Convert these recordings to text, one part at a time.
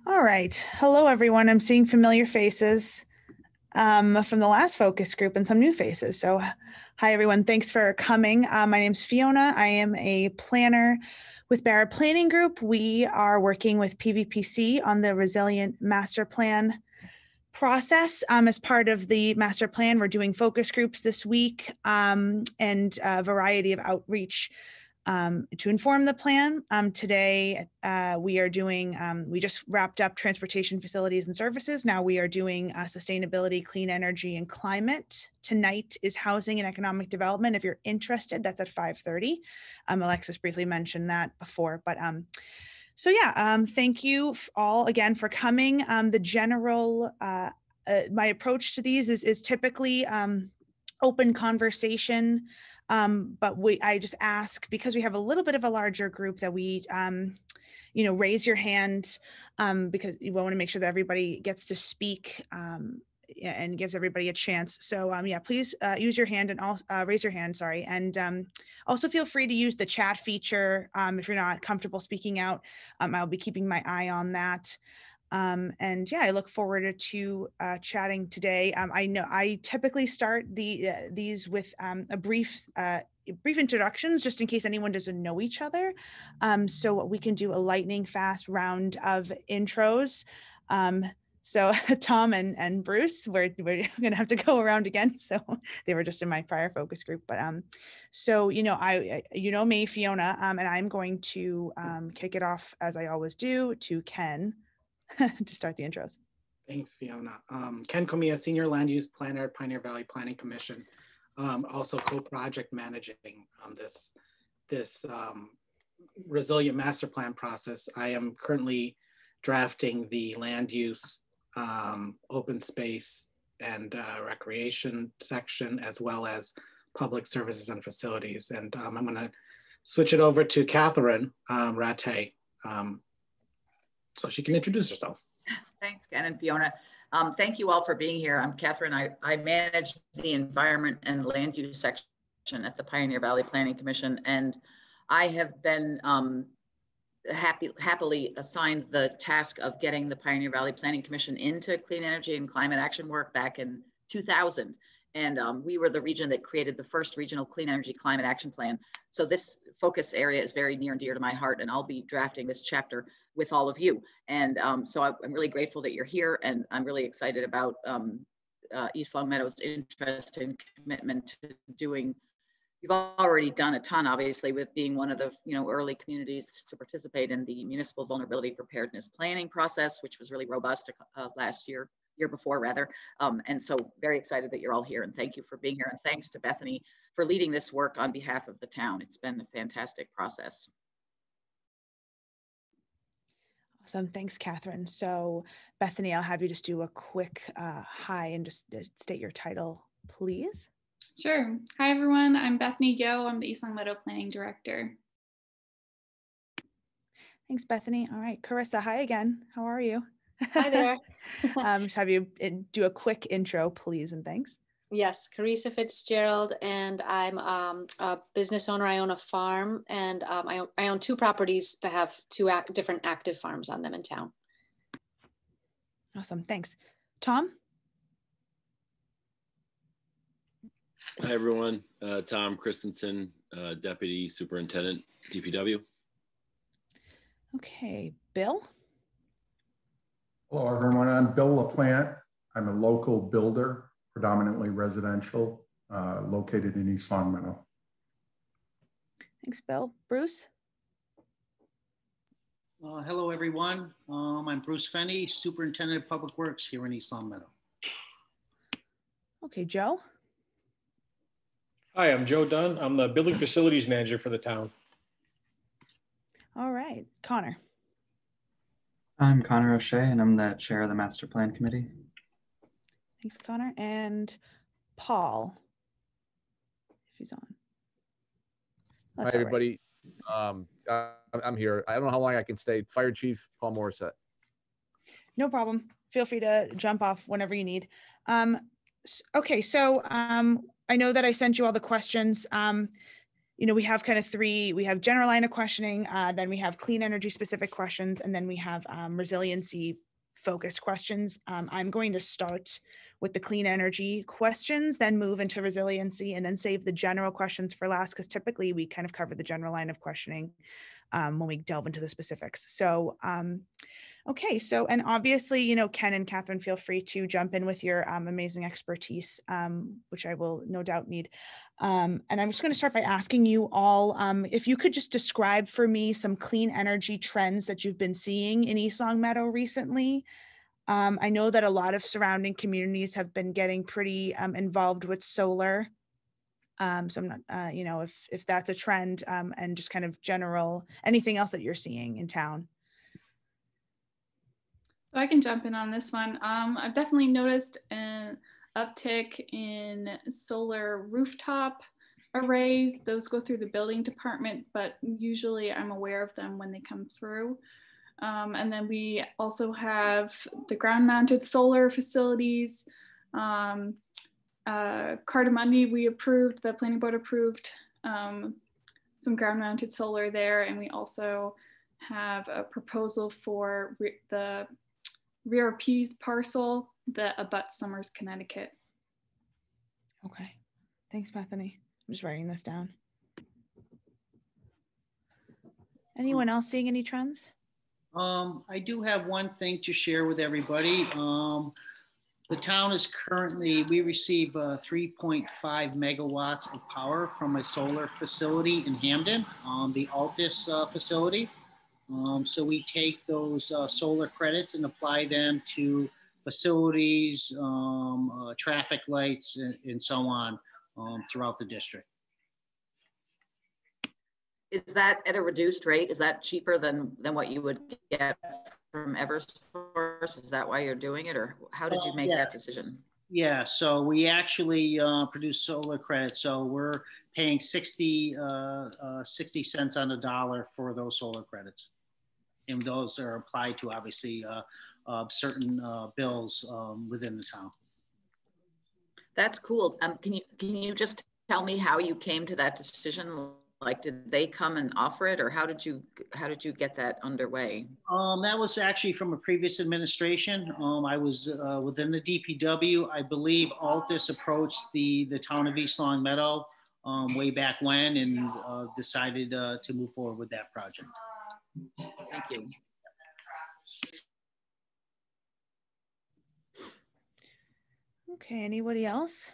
All right. Hello, everyone. I'm seeing familiar faces from the last focus group and some new faces. So hi, everyone. Thanks for coming. My name's Fiona. I am a planner with Barrett Planning Group. We are working with PVPC on the Resilient Master Plan process. As part of the master plan, we're doing focus groups this week and a variety of outreach to inform the plan. Today, we are doing, we just wrapped up transportation facilities and services. Now we are doing sustainability, clean energy, and climate. Tonight is housing and economic development. If you're interested, that's at 5:30. Alexis briefly mentioned that before, but so yeah, thank you all again for coming. The general, my approach to these is typically open conversation. But I just ask, because we have a little bit of a larger group, that we, raise your hand because we want to make sure that everybody gets to speak and gives everybody a chance. So yeah, please use your hand and also raise your hand, sorry. And also feel free to use the chat feature if you're not comfortable speaking out. I'll be keeping my eye on that. And yeah, I look forward to chatting today. I know I typically start these with a brief introductions, just in case anyone doesn't know each other. So we can do a lightning fast round of intros. So Tom and Bruce, we're gonna have to go around again. So they were just in my prior focus group. But so me, Fiona, and I'm going to kick it off as I always do to Ken. To start the intros. Thanks, Fiona. Ken Comia, Senior Land Use Planner at Pioneer Valley Planning Commission, also co-project managing this Resilient Master Plan process. I am currently drafting the land use, open space, and recreation section, as well as public services and facilities. And I'm going to switch it over to Catherine Rattay. So she can introduce herself. Thanks, Ken and Fiona. Thank you all for being here. I'm Catherine. I manage the environment and land use section at the Pioneer Valley Planning Commission, and I have been happily assigned the task of getting the Pioneer Valley Planning Commission into clean energy and climate action work back in 2000. And we were the region that created the first regional clean energy climate action plan. So this focus area is very near and dear to my heart, and I'll be drafting this chapter with all of you. And so I'm really grateful that you're here, and I'm really excited about East Longmeadow's interest and commitment to doing. You've already done a ton, obviously, with being one of the early communities to participate in the municipal vulnerability preparedness planning process, which was really robust last year before rather. And so very excited that you're all here, and thank you for being here. And thanks to Bethany for leading this work on behalf of the town. It's been a fantastic process. Awesome, thanks, Catherine. So Bethany, I'll have you just do a quick hi and just state your title, please. Sure. Hi, everyone. I'm Bethany Go. I'm the East Longmeadow Planning Director. Thanks, Bethany. All right, Carissa, hi again. How are you? Hi there. Just have you do a quick intro, please, and thanks. Yes, Carissa Fitzgerald, and I'm a business owner. I own a farm, and I own two properties that have two different active farms on them in town. Awesome, thanks. Tom? Hi, everyone. Tom Christensen, Deputy Superintendent, DPW. Okay, Bill? Hello, everyone. I'm Bill LaPlante. I'm a local builder, predominantly residential, located in East Longmeadow. Thanks, Bill. Bruce? Hello, everyone. I'm Bruce Fenney, Superintendent of Public Works here in East Longmeadow. Okay, Joe? Hi, I'm Joe Dunn. I'm the Building Facilities Manager for the town. All right, Connor? I'm Connor O'Shea, and I'm the chair of the Master Plan Committee. Thanks, Connor. And Paul, if he's on. That's Hi, everybody. Right. I'm here. I don't know how long I can stay. Fire Chief Paul Morissette. No problem. Feel free to jump off whenever you need. Okay, so I know that I sent you all the questions. we have kind of three, we have general line of questioning, then we have clean energy specific questions, and then we have resiliency focused questions. I'm going to start with the clean energy questions, then move into resiliency, and then save the general questions for last, because typically we kind of cover the general line of questioning when we delve into the specifics. So, okay, so, and obviously, Ken and Catherine, feel free to jump in with your amazing expertise, which I will no doubt need. And I'm just going to start by asking you all, if you could just describe for me some clean energy trends that you've been seeing in East Longmeadow recently. I know that a lot of surrounding communities have been getting pretty involved with solar. So I'm not, if that's a trend, and just kind of general, anything else that you're seeing in town. So I can jump in on this one. I've definitely noticed an uptick in solar rooftop arrays. Those go through the building department, but usually I'm aware of them when they come through. And then we also have the ground mounted solar facilities. Cardamundi, the planning board approved some ground mounted solar there. And we also have a proposal for the Rear Peas parcel that abuts Somers, Connecticut. Okay, thanks, Bethany. I'm just writing this down. Anyone else seeing any trends? I do have one thing to share with everybody. The town is currently, we receive 3.5 megawatts of power from a solar facility in Hamden, the Altus facility. So we take those solar credits and apply them to facilities, traffic lights, and so on throughout the district. Is that at a reduced rate? Is that cheaper than what you would get from Eversource? Is that why you're doing it, or how did you make that decision? Yeah, so we actually produce solar credits. So we're paying 60 cents on the dollar for those solar credits. And those are applied to obviously certain bills within the town. That's cool. Can you just tell me how you came to that decision? Like, did they come and offer it, or how did you get that underway? That was actually from a previous administration. I was within the DPW. I believe Altus approached the town of East Longmeadow way back when, and decided to move forward with that project. Thank you. Okay, anybody else?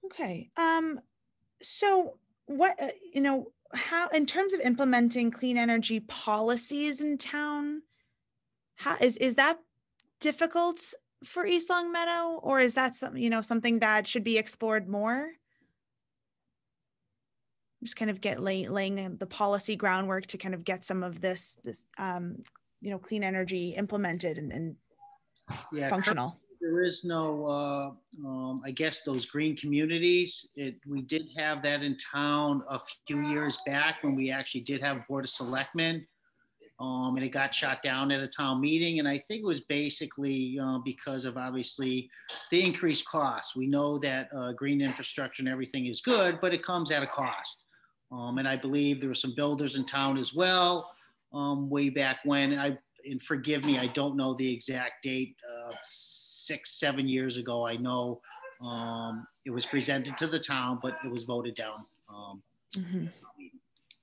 Okay, so what, how, in terms of implementing clean energy policies in town, how is that difficult for East Longmeadow, or is that something, something that should be explored more? Just kind of laying the policy groundwork to kind of get some of this clean energy implemented and functional. There is no, I guess, those green communities. We did have that in town a few years back when we actually did have Board of Selectmen, and it got shot down at a town meeting. And I think it was basically because of obviously the increased costs. We know that green infrastructure and everything is good, but it comes at a cost. And I believe there were some builders in town as well way back when. And forgive me, I don't know the exact date. 6-7 years ago, I know it was presented to the town, but it was voted down.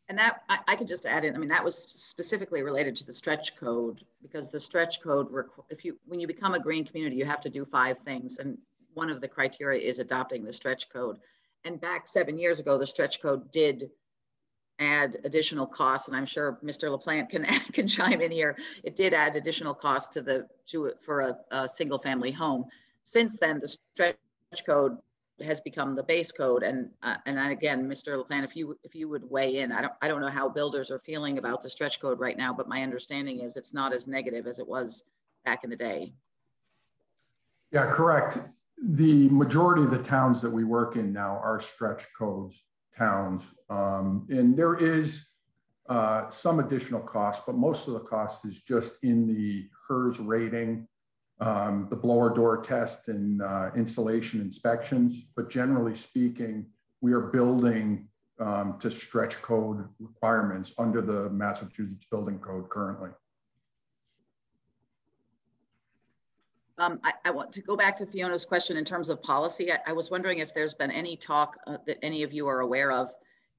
And that I could just add in. I mean, that was specifically related to the stretch code, because the stretch code, when you become a green community, you have to do 5 things, and one of the criteria is adopting the stretch code. And back 7 years ago, the stretch code did add additional costs, and I'm sure Mr. LaPlante can chime in here. It did add additional costs for a single family home. Since then, the stretch code has become the base code, and again, Mr. LaPlante, if you would weigh in, I don't know how builders are feeling about the stretch code right now, but my understanding is it's not as negative as it was back in the day. Yeah, correct. The majority of the towns that we work in now are stretch codes towns. And there is some additional cost, but most of the cost is just in the HERS rating the blower door test and installation inspections. But generally speaking, we are building to stretch code requirements under the Massachusetts Building Code currently. I want to go back to Fiona's question in terms of policy. I was wondering if there's been any talk that any of you are aware of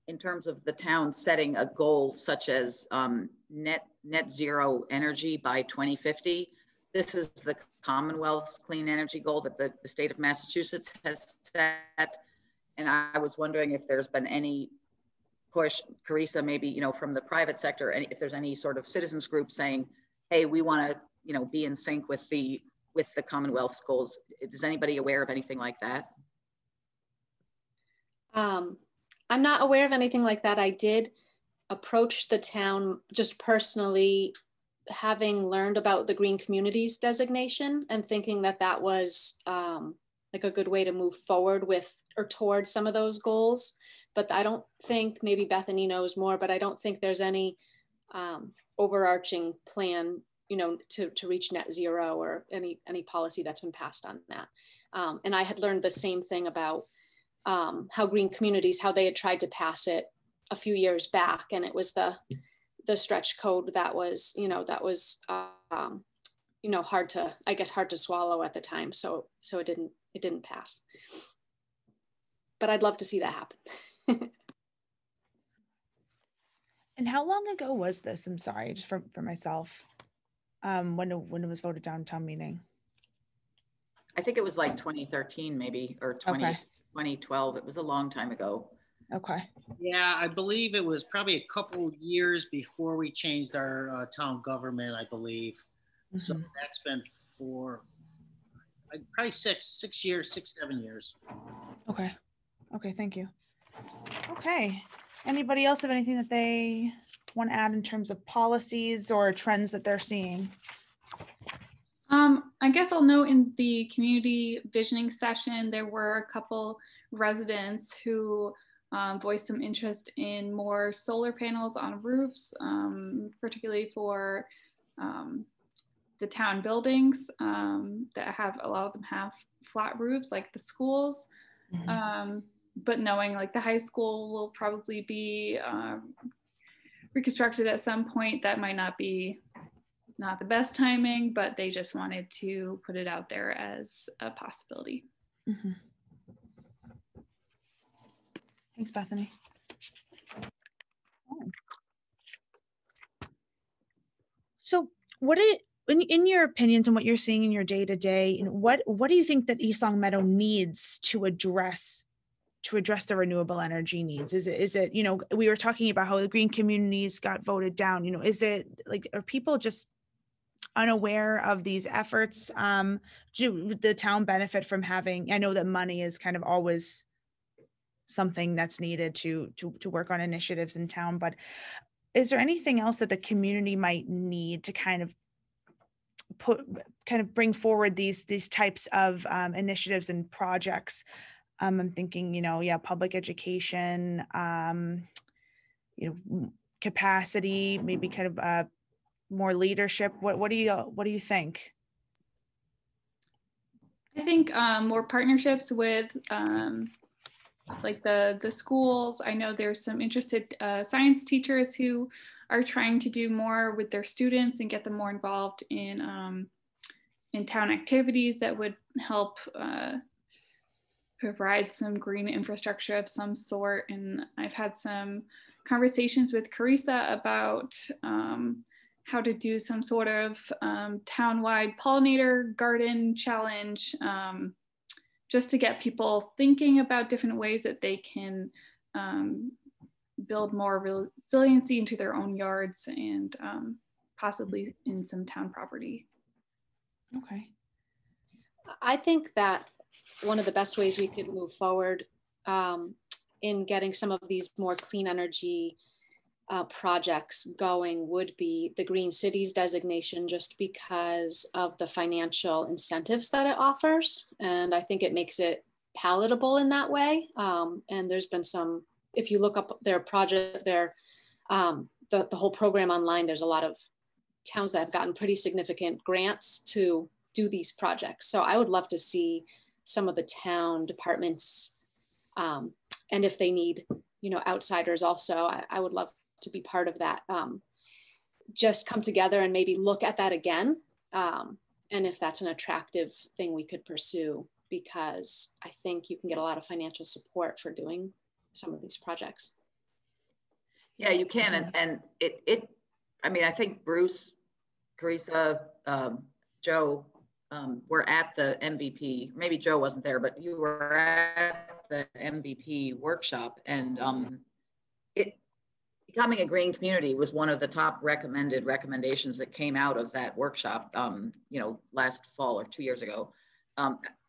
in terms of the town setting a goal such as net zero energy by 2050. This is the Commonwealth's clean energy goal that the state of Massachusetts has set. And I was wondering if there's been any push, Carissa, maybe, you know, from the private sector, and if there's any sort of citizens group saying, hey, we want to, you know, be in sync with the Commonwealth's goals. Is anybody aware of anything like that? I'm not aware of anything like that. I did approach the town just personally, having learned about the Green Communities designation and thinking that that was like a good way to move forward with or towards some of those goals. But I don't think, maybe Bethany knows more, but I don't think there's any overarching plan, you know, to reach net zero or any policy that's been passed on that. And I had learned the same thing about how Green Communities, how they had tried to pass it a few years back, and it was the stretch code that was, you know, hard to swallow at the time. So it didn't pass. But I'd love to see that happen. And how long ago was this? I'm sorry, just for myself. When it was voted down town meeting? I think it was like 2013 maybe, or 2012. It was a long time ago. Okay. Yeah, I believe it was probably a couple years before we changed our town government, I believe. Mm-hmm. So that's been for probably 6 years, 7 years. Okay. Okay, thank you. Okay. Anybody else have anything that they want to add in terms of policies or trends that they're seeing? I guess I'll note in the community visioning session, there were a couple residents who voiced some interest in more solar panels on roofs, particularly for the town buildings that have, a lot of them have flat roofs like the schools. Mm-hmm. But knowing like the high school will probably be reconstructed at some point, that might not be the best timing, but they just wanted to put it out there as a possibility. Mm-hmm. Thanks, Bethany. So in your opinions and what you're seeing in your day-to-day, what do you think that East Longmeadow needs to address the renewable energy needs? Is it, you know, we were talking about how the Green Communities got voted down, you know, is it like, are people just unaware of these efforts? Do the town benefit from having, I know that money is kind of always something that's needed to work on initiatives in town, but is there anything else that the community might need to kind of bring forward these types of initiatives and projects? I'm thinking, you know, public education, you know, capacity, maybe kind of more leadership. What do you think? I think more partnerships with like the schools. I know there's some interested science teachers who are trying to do more with their students and get them more involved in town activities that would help provide some green infrastructure of some sort. And I've had some conversations with Carissa about how to do some sort of town-wide pollinator garden challenge, just to get people thinking about different ways that they can build more resiliency into their own yards and possibly in some town property. Okay. I think that one of the best ways we could move forward in getting some of these more clean energy projects going would be the Green Cities designation, just because of the financial incentives that it offers. And I think it makes it palatable in that way. And there's been some, if you look up their project, the whole program online, there's a lot of towns that have gotten pretty significant grants to do these projects. So I would love to see some of the town departments, and if they need, you know, outsiders also, I would love to be part of that. Just come together and maybe look at that again. And if that's an attractive thing we could pursue, because I think you can get a lot of financial support for doing some of these projects. Yeah, you can. And I mean, I think Bruce, Carissa, Joe, were at the MVP. Maybe Joe wasn't there, but you were at the MVP workshop. And becoming a green community was one of the top recommendations that came out of that workshop, you know, last fall or 2 years ago.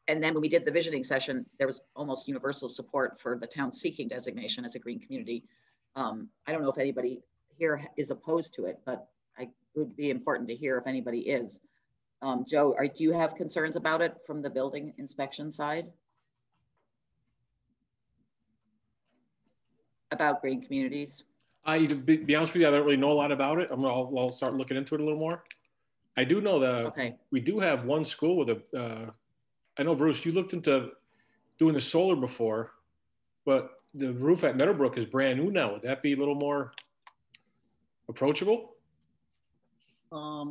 And then when we did the visioning session, there was almost universal support for the town seeking designation as a green community. I don't know if anybody here is opposed to it, but it would be important to hear if anybody is. Joe, do you have concerns about it from the building inspection side? About green communities? To be honest with you, I don't really know a lot about it. I'll start looking into it a little more. I do know that we do have one school with I know, Bruce, you looked into doing the solar before, but the roof at Meadowbrook is brand new now. Would that be a little more approachable?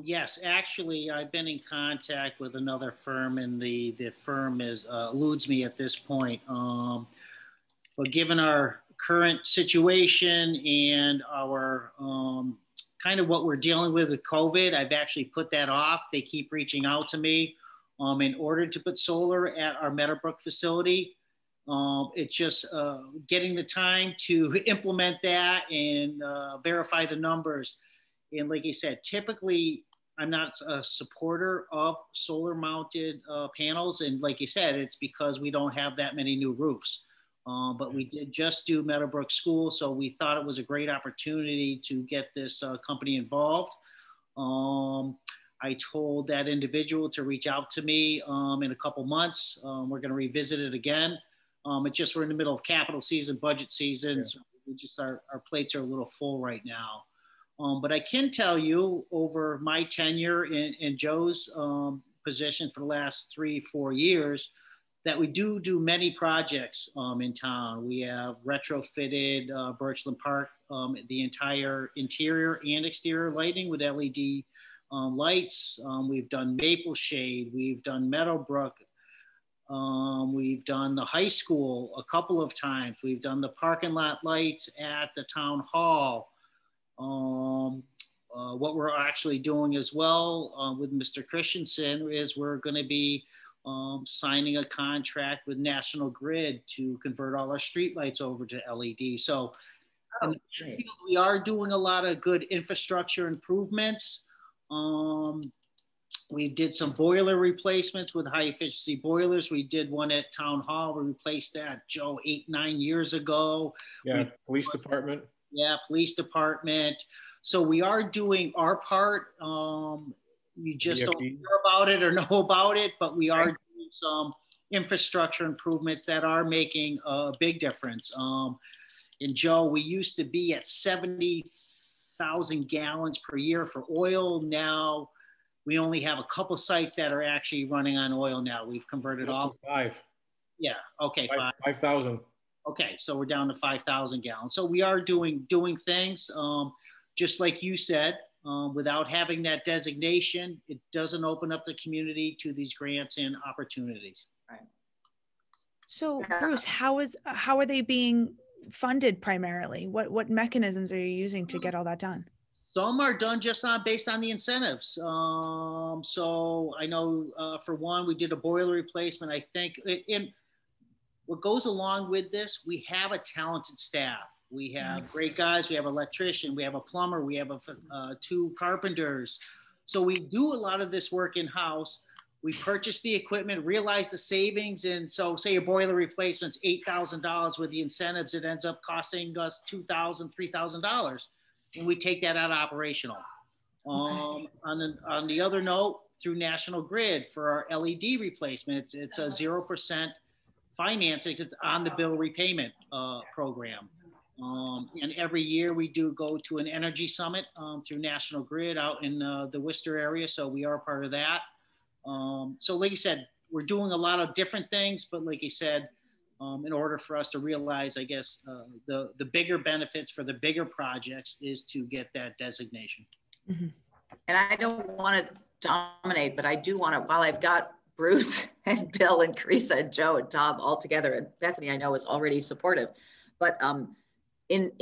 Yes, actually, I've been in contact with another firm, and the firm eludes me at this point. But given our current situation and our kind of what we're dealing with COVID, I've actually put that off. They keep reaching out to me in order to put solar at our Meadowbrook facility. It's just getting the time to implement that and verify the numbers. And like I said, typically I'm not a supporter of solar mounted panels. And like you said, it's because we don't have that many new roofs. But we did just do Meadowbrook School, so we thought it was a great opportunity to get this company involved. I told that individual to reach out to me in a couple months. We're going to revisit it again. It's just we're in the middle of capital season, budget season, yeah. So we just our plates are a little full right now. But I can tell you, over my tenure in Joe's position for the last 3-4 years, that we do many projects in town. We have retrofitted Birchland Park, the entire interior and exterior lighting with LED lights. We've done Maple Shade. We've done Meadowbrook. We've done the high school a couple of times. We've done the parking lot lights at the town hall. What we're actually doing as well with Mr. Christensen is we're going to be signing a contract with National Grid to convert all our street lights over to LED. So we are doing a lot of good infrastructure improvements. We did some boiler replacements with high efficiency boilers. We did one at Town Hall. We replaced that, Joe, 8-9 years ago. Yeah, police department. Yeah, police department. So we are doing our part. You just don't hear about it or know about it, but we are doing some infrastructure improvements that are making a big difference. And Joe, we used to be at 70,000 gallons per year for oil. Now we only have a couple sites that are actually running on oil now. We've converted all. 5. Yeah, okay, 5,000. Okay, so we're down to 5,000 gallons. So we are doing things, just like you said. Without having that designation, it doesn't open up the community to these grants and opportunities. Right. So Bruce, how are they being funded primarily? What mechanisms are you using to get all that done? Some are done just based on the incentives. So I know for one, we did a boiler replacement. I think in what goes along with this, we have a talented staff. We have great guys. We have an electrician. We have a plumber. We have 2 carpenters. So we do a lot of this work in-house. We purchase the equipment, realize the savings. And so say a boiler replacement's $8,000 with the incentives, it ends up costing us $2,000, $3,000. And we take that out of operational. On the other note, through National Grid for our LED replacement, it's a 0% financing. It's on the bill repayment program. And every year we do go to an energy summit through National Grid out in the Worcester area. So we are part of that. So like you said, we're doing a lot of different things, but like you said, in order for us to realize, I guess, the bigger benefits for the bigger projects is to get that designation. Mm-hmm. And I don't want to dominate, but I do want to, while I've got Bruce and Bill and Carissa and Joe and Tom all together, and Bethany I know is already supportive, but in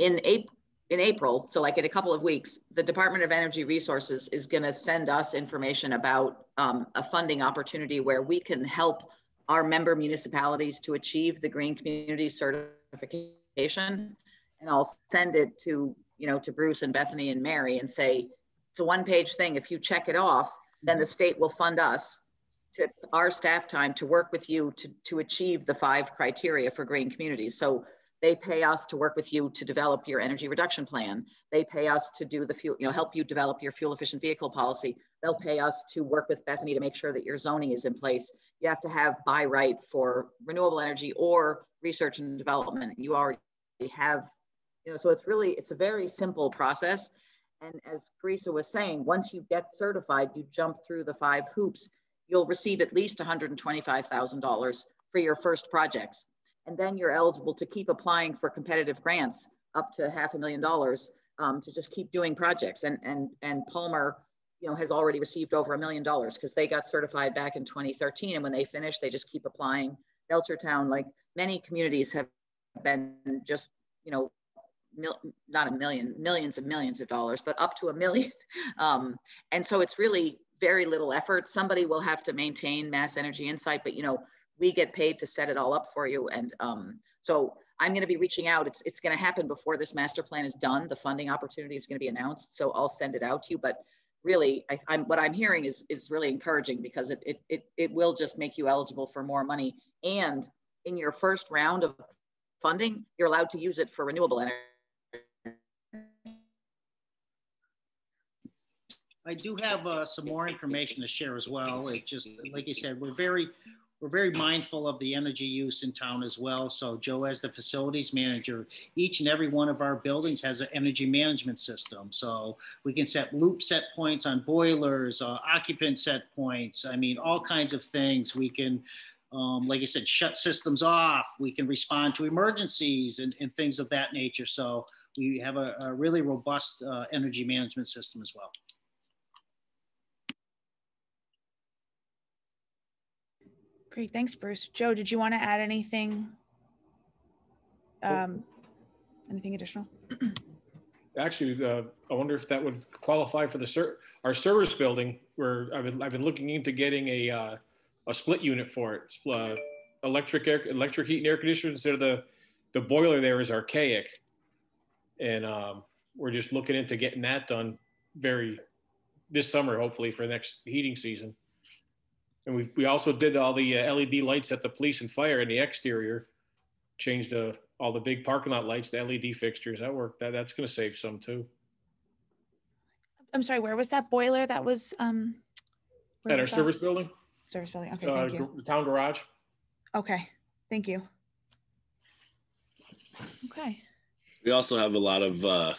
April, so like in a couple of weeks, the Department of Energy Resources is going to send us information about a funding opportunity where we can help our member municipalities to achieve the Green Community certification. And I'll send it to, to Bruce and Bethany and Mary and say, it's a one-page thing. If you check it off, then the state will fund us to our staff time to work with you to achieve the 5 criteria for green communities. So they pay us to work with you to develop your energy reduction plan. They pay us to do the fuel, help you develop your fuel efficient vehicle policy. They'll pay us to work with Bethany to make sure that your zoning is in place. You have to have buy right for renewable energy or research and development. You already have, so it's a very simple process. And as Carissa was saying, once you get certified, you jump through the 5 hoops, you'll receive at least $125,000 for your first projects. And then you're eligible to keep applying for competitive grants up to $500,000 to just keep doing projects. And Palmer, has already received over $1 million because they got certified back in 2013. And when they finish, they just keep applying. Belchertown, like many communities, have been just, not $1 million, millions and millions of dollars, but up to $1 million. And so it's really very little effort. Somebody will have to maintain Mass Energy Insight, but we get paid to set it all up for you. And so I'm going to be reaching out. It's going to happen before this master plan is done. The funding opportunity is going to be announced. So I'll send it out to you. But really, what I'm hearing is really encouraging because it will just make you eligible for more money. And in your first round of funding, you're allowed to use it for renewable energy. I do have some more information to share as well. It just, like you said, we're very mindful of the energy use in town as well. So Joe, as the facilities manager, each and every one of our buildings has an energy management system. So we can set loop set points on boilers, occupant set points. I mean, all kinds of things. We can, like I said, shut systems off. We can respond to emergencies and things of that nature. So we have a really robust energy management system as well. Great, thanks, Bruce. Joe, did you want to add anything? Anything additional? Actually, I wonder if that would qualify for our service building, where I've been looking into getting a split unit for it. Electric heat and air conditioners instead of the boiler there is archaic, and we're just looking into getting that done this summer, hopefully for next heating season. And we also did all the LED lights at the police and fire in the exterior, changed all the big parking lot lights, the LED fixtures. That worked. That's going to save some too. I'm sorry, where was that boiler that was? At our service building? Service building, okay, thank you. The town garage. Okay, thank you. Okay. We also have a lot of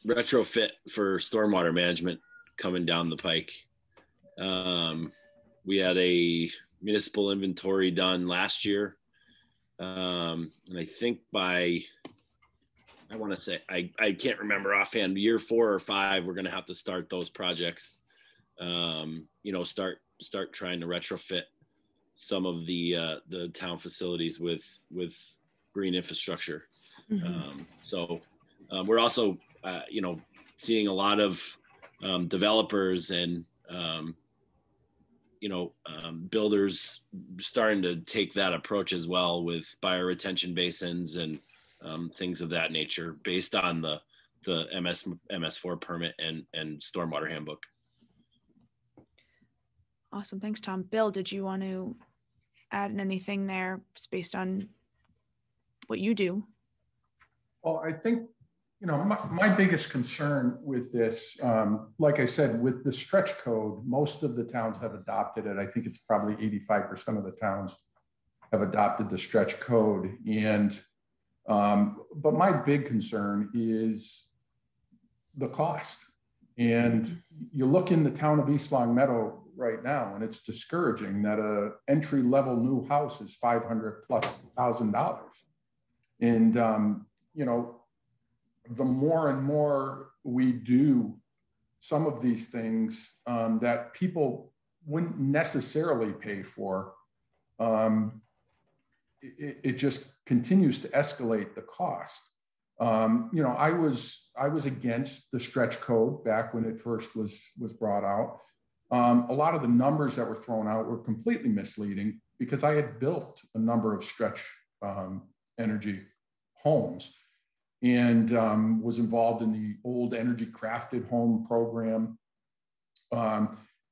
retrofit for stormwater management coming down the pike. We had a municipal inventory done last year. And I think I want to say, I can't remember offhand, year 4 or 5, we're going to have to start those projects. Start trying to retrofit some of the town facilities with green infrastructure. Mm-hmm. We're also, seeing a lot of developers and builders starting to take that approach as well with bioretention basins and things of that nature based on the MS4 permit and stormwater handbook. Awesome. Thanks, Tom. Bill, did you want to add anything there based on what you do? Well, I think, my biggest concern with this, like I said, with the stretch code, most of the towns have adopted it. I think it's probably 85% of the towns have adopted the stretch code. And, but my big concern is the cost. And you look in the town of East Longmeadow, right now, and it's discouraging that a entry-level new house is $500,000+. And you know, the more and more we do some of these things that people wouldn't necessarily pay for, it just continues to escalate the cost. You know, I was against the stretch code back when it first was brought out. A lot of the numbers that were thrown out were completely misleading because I had built a number of stretch energy homes and was involved in the old energy crafted home program. And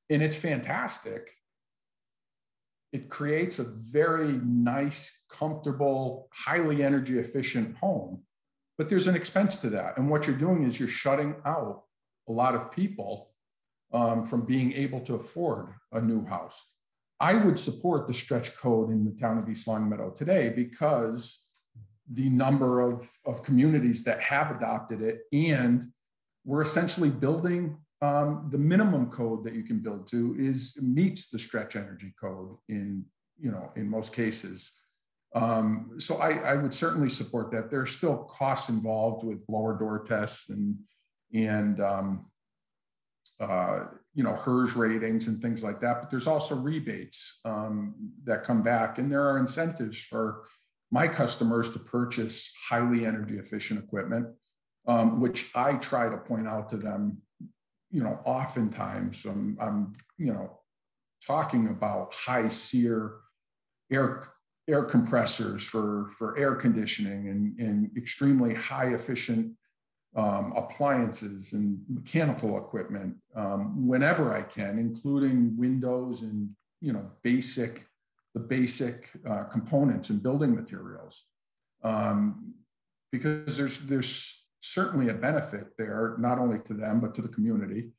it's fantastic. It creates a very nice, comfortable, highly energy efficient home, but there's an expense to that. And what you're doing is you're shutting out a lot of people from being able to afford a new house. I would support the stretch code in the town of East Longmeadow today because the number of communities that have adopted it, and we're essentially building the minimum code that you can build to meets the stretch energy code in most cases. So I would certainly support that. There's still costs involved with blower door tests and HERS ratings and things like that, but there's also rebates that come back, and there are incentives for my customers to purchase highly energy efficient equipment, which I try to point out to them. You know, oftentimes I'm talking about high SEER air compressors for air conditioning and extremely high efficient appliances and mechanical equipment whenever I can, including windows and the basic components and building materials, because there's certainly a benefit there, not only to them but to the community.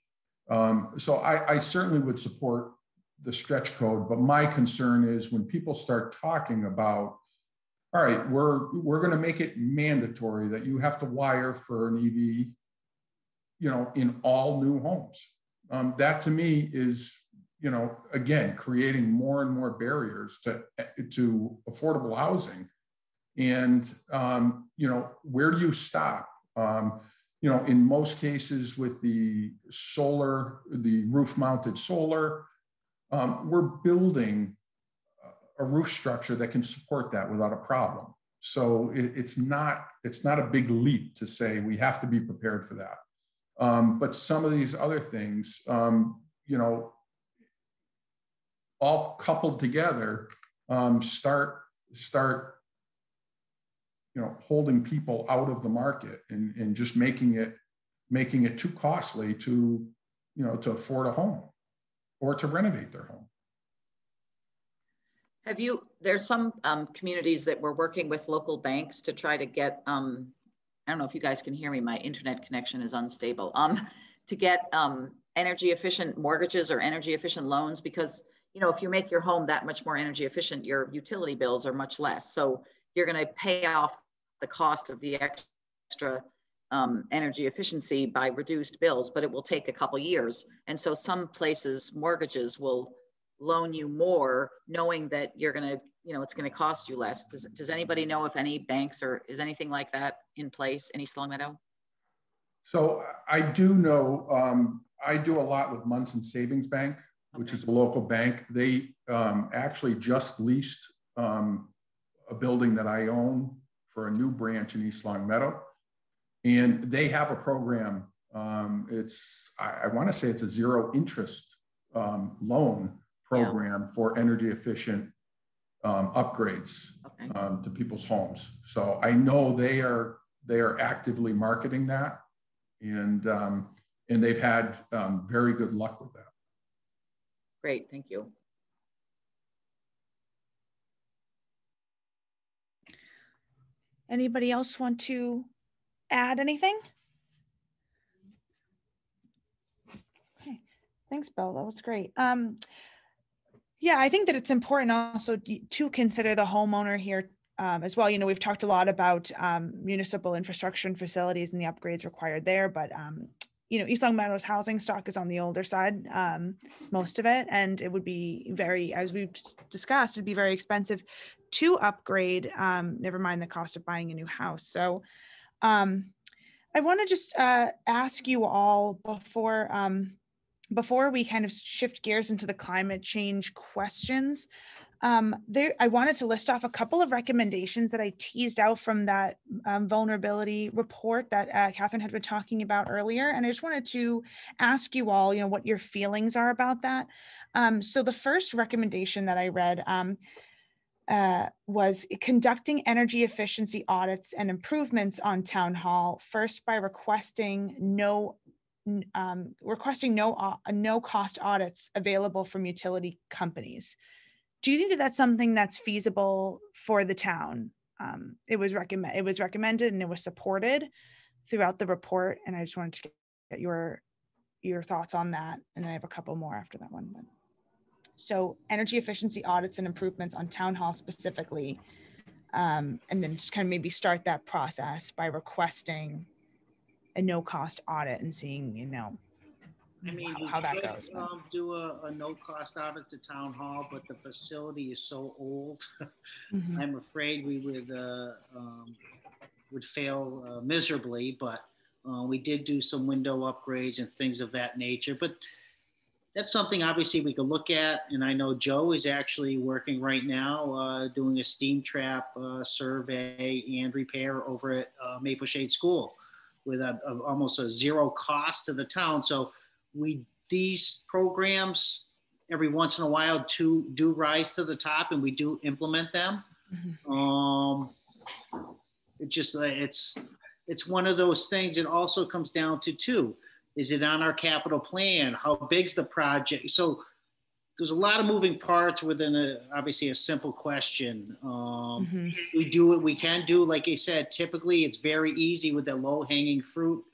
So I certainly would support the stretch code, but my concern is when people start talking about, all right, we're going to make it mandatory that you have to wire for an EV, in all new homes. That to me is, again, creating more and more barriers to affordable housing. And, where do you stop? In most cases with the roof mounted solar, we're building a roof structure that can support that without a problem. So it's not a big leap to say we have to be prepared for that. But some of these other things, all coupled together, start holding people out of the market and just making it too costly to afford a home or to renovate their home. There's some communities that we're working with local banks to try to get, I don't know if you guys can hear me, my internet connection is unstable, to get energy efficient mortgages or energy efficient loans, because, if you make your home that much more energy efficient, your utility bills are much less. So you're going to pay off the cost of the extra energy efficiency by reduced bills, but it will take a couple years. And so some places mortgages will loan you more, knowing that you're going to, it's going to cost you less. Does anybody know if any banks or is anything like that in place in East Longmeadow? So I do know, I do a lot with Munson Savings Bank, which is a local bank. They actually just leased a building that I own for a new branch in East Longmeadow. And they have a program. I want to say it's a zero interest loan program for energy efficient upgrades to people's homes. So I know they are actively marketing that, and they've had very good luck with that. Great, thank you. Anybody else want to add anything? Okay, thanks, Bill. That was great. Yeah, I think that it's important also to consider the homeowner here as well. We've talked a lot about municipal infrastructure and facilities and the upgrades required there, but East Longmeadow's housing stock is on the older side, most of it, and it would be very, as we've discussed, it'd be very expensive to upgrade, never mind the cost of buying a new house. So I want to just ask you all before we kind of shift gears into the climate change questions, I wanted to list off a couple of recommendations that I teased out from that vulnerability report that Catherine had been talking about earlier. And I just wanted to ask you all, what your feelings are about that. So the first recommendation that I read was conducting energy efficiency audits and improvements on town hall, first by requesting no cost audits available from utility companies. Do you think that that's something that's feasible for the town? It was recommended and it was supported throughout the report, and I just wanted to get your thoughts on that, and then I have a couple more after that one. So energy efficiency audits and improvements on town hall specifically, and then just kind of maybe start that process by requesting a no-cost audit and seeing, how that goes. Do a no-cost audit to town hall, but the facility is so old. Mm-hmm. I'm afraid we would fail miserably, but we did do some window upgrades and things of that nature. But that's something obviously we could look at. And I know Joe is actually working right now doing a steam trap survey and repair over at Maple Shade School with almost a zero cost to the town. So these programs every once in a while do rise to the top, and we do implement them. Mm-hmm. It's one of those things. It also comes down to two. Is it on our capital plan? How big's the project? So there's a lot of moving parts within obviously a simple question. Mm-hmm. We do what we can do. Like I said, typically it's very easy with the low hanging fruit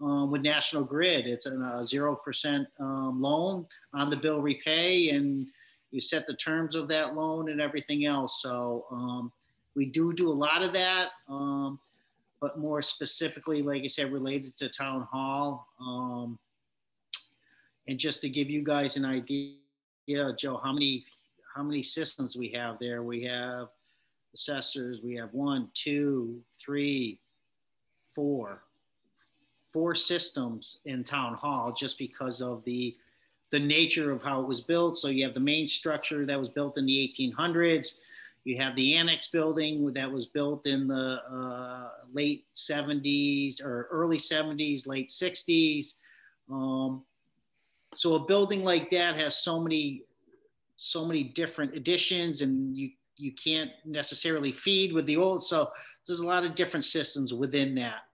with National Grid. It's a 0% loan on the bill repay, and you set the terms of that loan and everything else. So we do a lot of that. But more specifically, like I said, related to town hall. And just to give you guys an idea, Joe, how many systems we have there? We have assessors. We have 1, 2, 3, 4 systems in town hall, just because of the nature of how it was built. So you have the main structure that was built in the 1800s. You have the annex building that was built in the late 70s or early 70s, late 60s. So a building like that has so many different additions, and you can't necessarily feed with the old. So there's a lot of different systems within that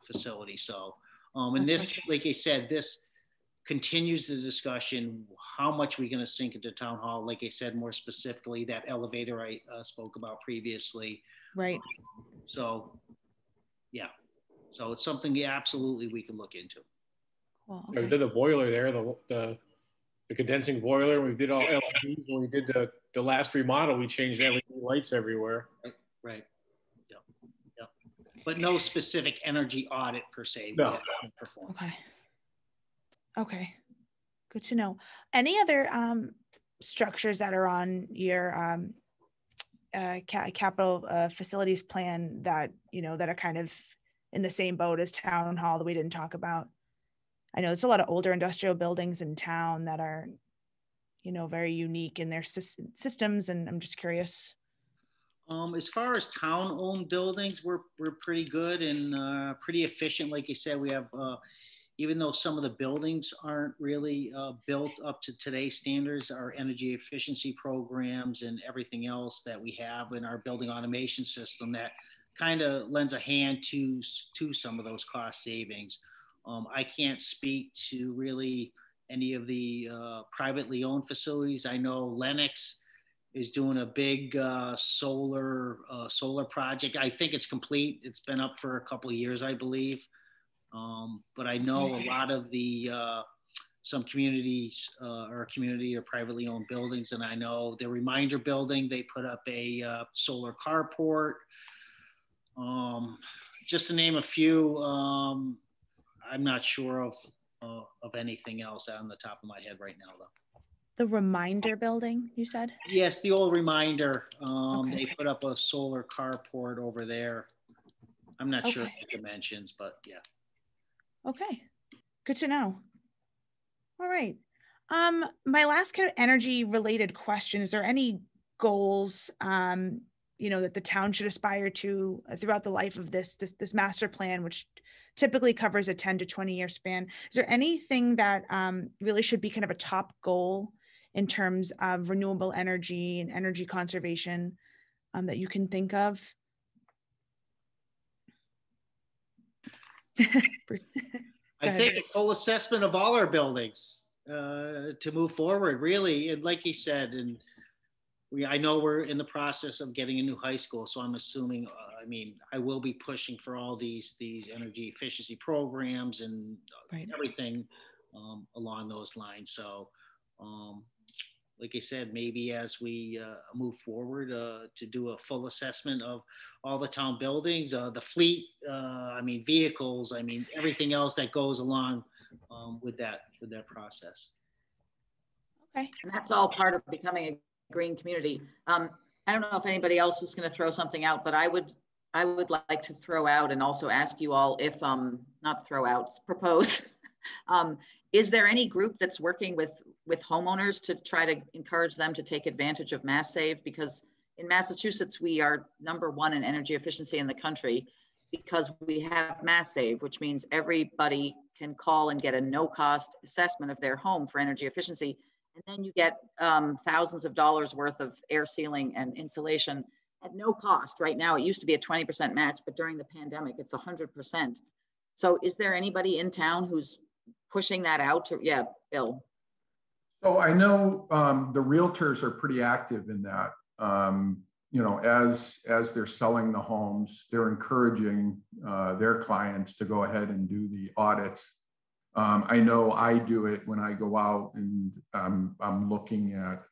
facility. So and this, like I said, this continues the discussion, how much we're going to sink into town hall. Like I said, more specifically, that elevator I spoke about previously. Right. So, yeah. So it's something absolutely we can look into. Well, okay. We did the boiler there, the condensing boiler. We did all LEDs. When we did the last remodel, we changed LED lights everywhere. Right. Yep. But no specific energy audit per se. No. Okay. Good to know. Any other structures that are on your capital facilities plan that, that are kind of in the same boat as town hall that we didn't talk about? I know there's a lot of older industrial buildings in town that are, very unique in their systems, and I'm just curious. As far as town-owned buildings, we're pretty good and pretty efficient. Like you said, we have, even though some of the buildings aren't really built up to today's standards, our energy efficiency programs and everything else that we have in our building automation system that kind of lends a hand to some of those cost savings. I can't speak to really any of the privately owned facilities. I know Lennox is doing a big solar project. I think it's complete. It's been up for a couple of years, I believe. But I know a lot of the some communities or community or privately owned buildings, and I know the Reminder building, they put up a solar carport. Just to name a few, I'm not sure of anything else on the top of my head right now, though. The Reminder building, you said? Yes, the old Reminder. Okay. They put up a solar carport over there. I'm not sure of Okay. the dimensions, but yeah. Okay, good to know. All right. My last kind of energy related question, is there any goals, that the town should aspire to throughout the life of this master plan, which typically covers a 10 to 20-year span? Is there anything that really should be kind of a top goal in terms of renewable energy and energy conservation that you can think of? I think a full assessment of all our buildings to move forward, really. And like he said, and I know we're in the process of getting a new high school, so I'm assuming, I will be pushing for all these energy efficiency programs and everything along those lines. So, like I said, maybe as we move forward to do a full assessment of all the town buildings, the fleet, vehicles, everything else that goes along with that process. Okay. And that's all part of becoming a green community. I don't know if anybody else was going to throw something out, but I would like to throw out and also ask you all if, not throw out, propose. Is there any group that's working with homeowners to try to encourage them to take advantage of Mass Save? Because in Massachusetts, we are #1 in energy efficiency in the country because we have Mass Save, which means everybody can call and get a no-cost assessment of their home for energy efficiency. And then you get thousands of dollars worth of air sealing and insulation at no cost. Right now, it used to be a 20% match, but during the pandemic, it's 100%. So is there anybody in town who's pushing that out to, yeah, Bill? So I know the realtors are pretty active in that. As they're selling the homes, they're encouraging their clients to go ahead and do the audits. I know I do it when I go out and I'm looking at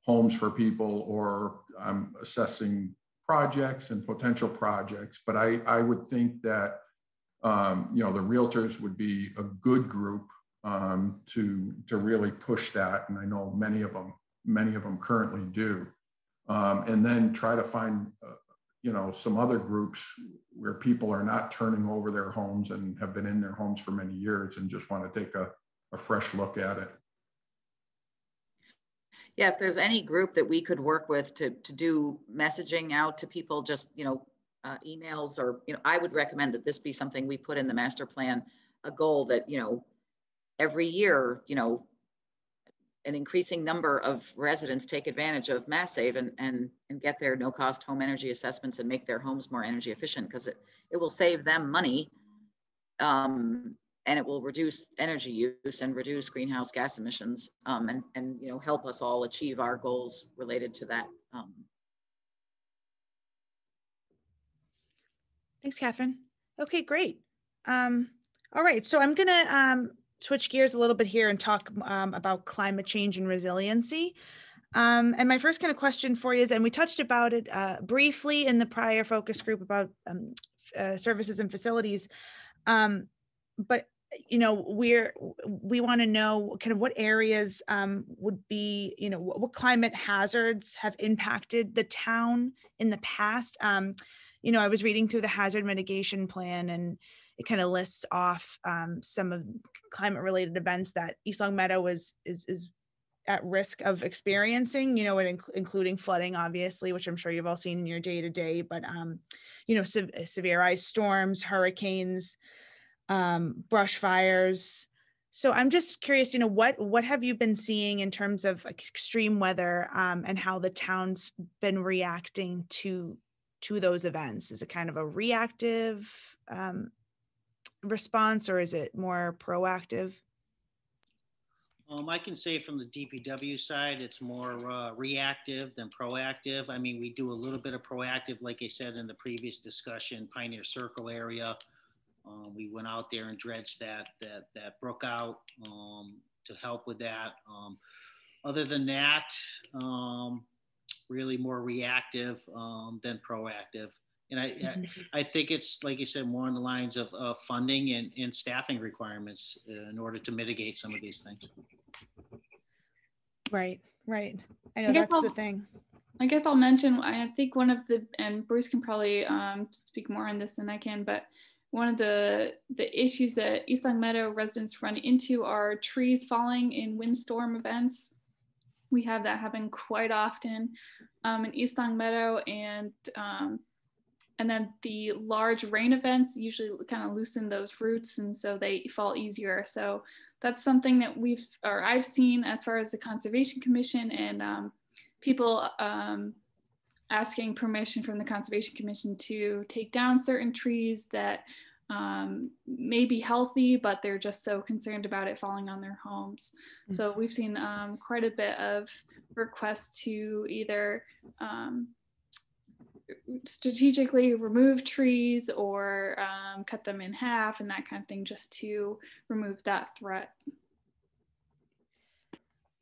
homes for people, or I'm assessing projects and potential projects. But I would think that the realtors would be a good group to really push that, and I know many of them currently do, and then try to find some other groups where people are not turning over their homes and have been in their homes for many years and just want to take a fresh look at it. Yeah, if there's any group that we could work with to do messaging out to people, just emails, or I would recommend that this be something we put in the master plan, a goal that every year an increasing number of residents take advantage of Mass Save and get their no-cost home energy assessments and make their homes more energy efficient, because it will save them money, and it will reduce energy use and reduce greenhouse gas emissions, and help us all achieve our goals related to that. Thanks, Catherine. Okay, great. All right, so I'm gonna switch gears a little bit here and talk about climate change and resiliency. And my first kind of question for you is, and we touched about it briefly in the prior focus group about services and facilities, but we want to know kind of what areas would be, what climate hazards have impacted the town in the past. I was reading through the hazard mitigation plan, and it kind of lists off some of climate related events that East Longmeadow is at risk of experiencing, including flooding, obviously, which I'm sure you've all seen in your day to day, but, severe ice storms, hurricanes, brush fires. So I'm just curious, what have you been seeing in terms of extreme weather and how the town's been reacting to those events? Is it kind of a reactive response, or is it more proactive? I can say from the DPW side, it's more reactive than proactive. We do a little bit of proactive, like I said in the previous discussion, Pioneer Circle area. We went out there and dredged that brook out to help with that. Other than that, really more reactive than proactive. And I think it's, like you said, more on the lines of funding and staffing requirements in order to mitigate some of these things. Right. I know that's the thing. I guess I'll mention, I think one of the, and Bruce can probably speak more on this than I can, but one of the issues that East Longmeadow residents run into are trees falling in windstorm events. We have that happen quite often in East Longmeadow, and then the large rain events usually kind of loosen those roots, and so they fall easier. So that's something that I've seen as far as the Conservation Commission and people asking permission from the Conservation Commission to take down certain trees that may be healthy, but they're just so concerned about it falling on their homes. Mm-hmm. So we've seen quite a bit of requests to either strategically remove trees or cut them in half and that kind of thing, just to remove that threat.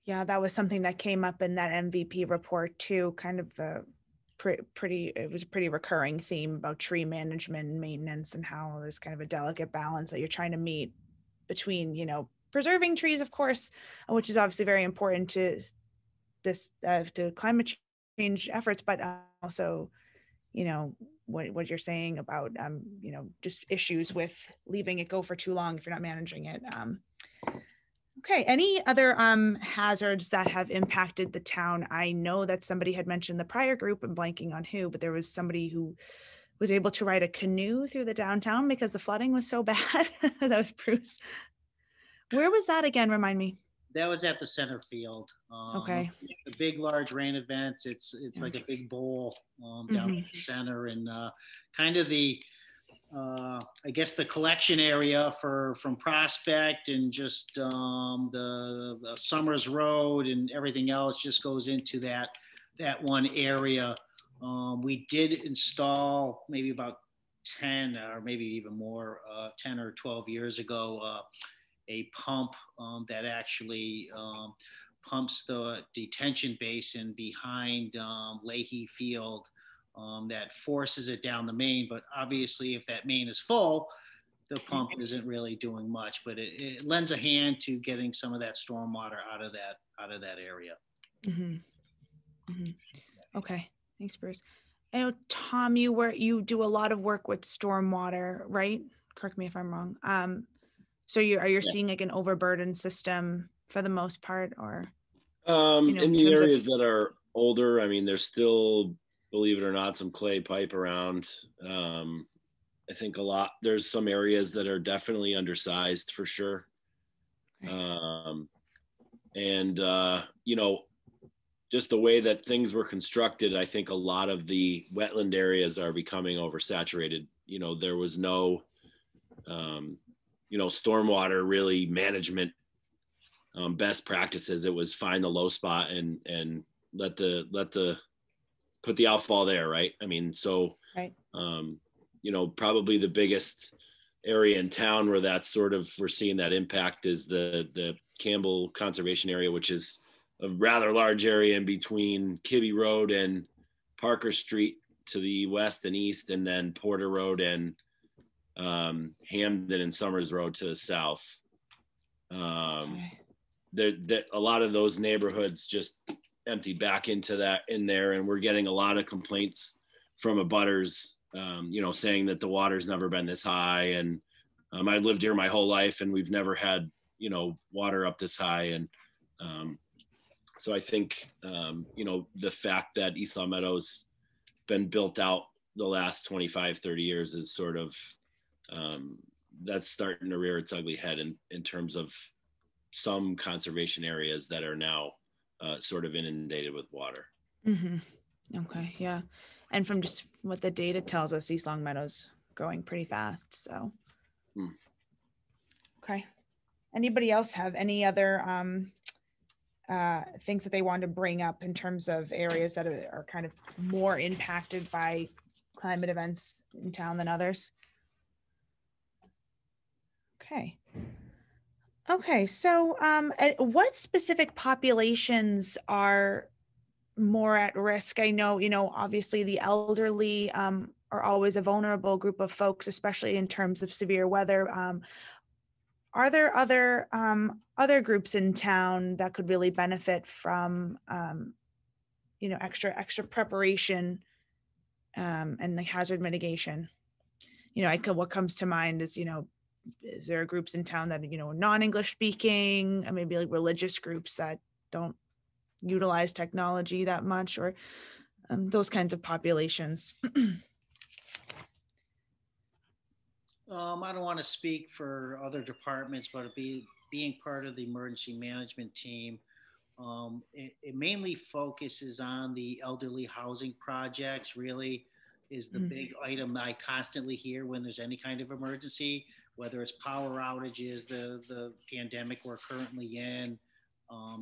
Yeah, that was something that came up in that MVP report too, kind of the it was a pretty recurring theme about tree management and maintenance, and how there's kind of a delicate balance that you're trying to meet between, you know, preserving trees, of course, which is obviously very important to this to climate change efforts, but also, you know, what you're saying about you know, just issues with leaving it go for too long if you're not managing it. Okay, any other hazards that have impacted the town? I know that somebody had mentioned the prior group, I'm blanking on who, but there was somebody who was able to ride a canoe through the downtown because the flooding was so bad. That was Bruce. Where was that again? Remind me. That was at the center field. Okay. The big, large rain events. It's like a big bowl down in the center, and kind of the I guess the collection area from Prospect and just the Summers Road and everything else just goes into that one area. We did install maybe about 10 or maybe even more, 10 or 12 years ago, a pump that actually pumps the detention basin behind Leahy Field. That forces it down the main, but obviously if that main is full, the pump isn't really doing much, but it lends a hand to getting some of that stormwater out of that area. Okay, thanks, Bruce. I know, Tom, you do a lot of work with stormwater, right? Correct me if I'm wrong. So are you seeing like an overburden system for the most part, or you know, in the areas that are older? I mean, there's still, believe it or not, some clay pipe around. I think there's some areas that are definitely undersized for sure. And you know, just the way that things were constructed, I think a lot of the wetland areas are becoming oversaturated. You know, there was no, you know, stormwater really management best practices. It was find the low spot and let the put the outfall there, right? I mean, so, right. You know, probably the biggest area in town where that's sort of, we're seeing that impact is the Campbell Conservation Area, which is a rather large area in between Kibbe Road and Parker Street to the west and east, and then Porter Road and Hamden and Summers Road to the south. A lot of those neighborhoods just empty back into that in there, and we're getting a lot of complaints from abutters, you know, saying that the water's never been this high, and I've lived here my whole life and we've never had, you know, water up this high. And so I think, you know, the fact that East Longmeadow's been built out the last 25, 30 years is sort of, that's starting to rear its ugly head in terms of some conservation areas that are now sort of inundated with water. Okay, yeah. And from just what the data tells us, East Longmeadow's growing pretty fast, so. Okay. Anybody else have any other things that they want to bring up in terms of areas that are kind of more impacted by climate events in town than others? Okay. Okay, so what specific populations are more at risk? I know, you know, obviously the elderly are always a vulnerable group of folks, especially in terms of severe weather. Are there other groups in town that could really benefit from, you know, extra preparation and like hazard mitigation? You know, what comes to mind is, you know, is there groups in town that, you know, non-English speaking, and maybe like religious groups that don't utilize technology that much, or those kinds of populations? I don't want to speak for other departments, but being part of the emergency management team, it mainly focuses on the elderly housing projects. Really is the big item that I constantly hear when there's any kind of emergency, whether it's power outages, the pandemic we're currently in,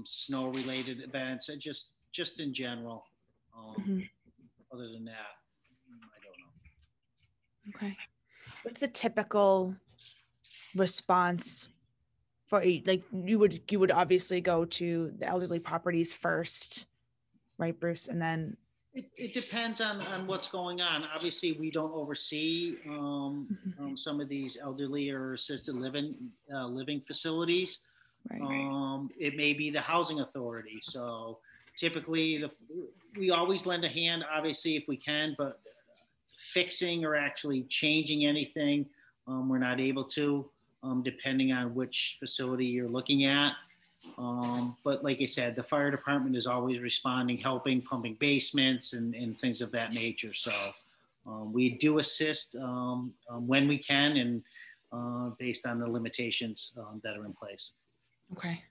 snow related events, and just in general. Other than that, I don't know. Okay. What's the typical response for, like, you would obviously go to the elderly properties first, right, Bruce? And then it depends on what's going on. Obviously, we don't oversee some of these elderly or assisted living facilities. Right. It may be the housing authority. So typically, we always lend a hand, obviously, if we can, but fixing or actually changing anything, we're not able to, depending on which facility you're looking at. But like I said, the fire department is always responding, helping, pumping basements and things of that nature. So we do assist when we can, and based on the limitations that are in place. Okay.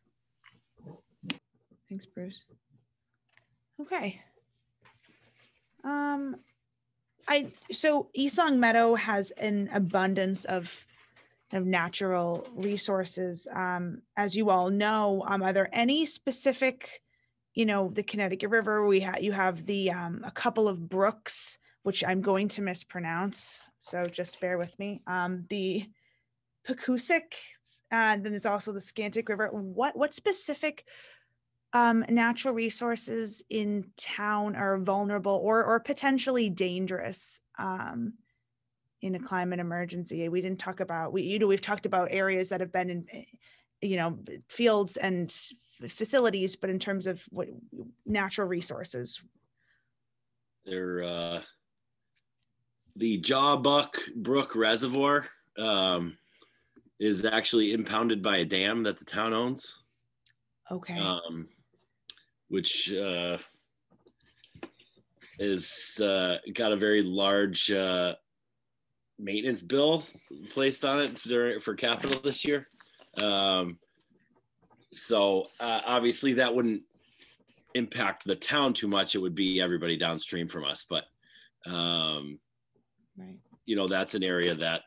Thanks, Bruce. Okay. So East Longmeadow has an abundance of natural resources. As you all know, are there any specific, you know, the Connecticut River, you have the a couple of brooks, which I'm going to mispronounce, so just bear with me. The Pecusik, then there's also the Scantic River. What specific natural resources in town are vulnerable or potentially dangerous in a climate emergency? We didn't talk about, we've talked about areas that have been in, you know, fields and facilities, but in terms of what natural resources. They're the Jawbuck Brook Reservoir is actually impounded by a dam that the town owns. Okay. Which is got a very large maintenance bill placed on it for capital this year. So obviously that wouldn't impact the town too much. It would be everybody downstream from us, but right. You know, that's an area that,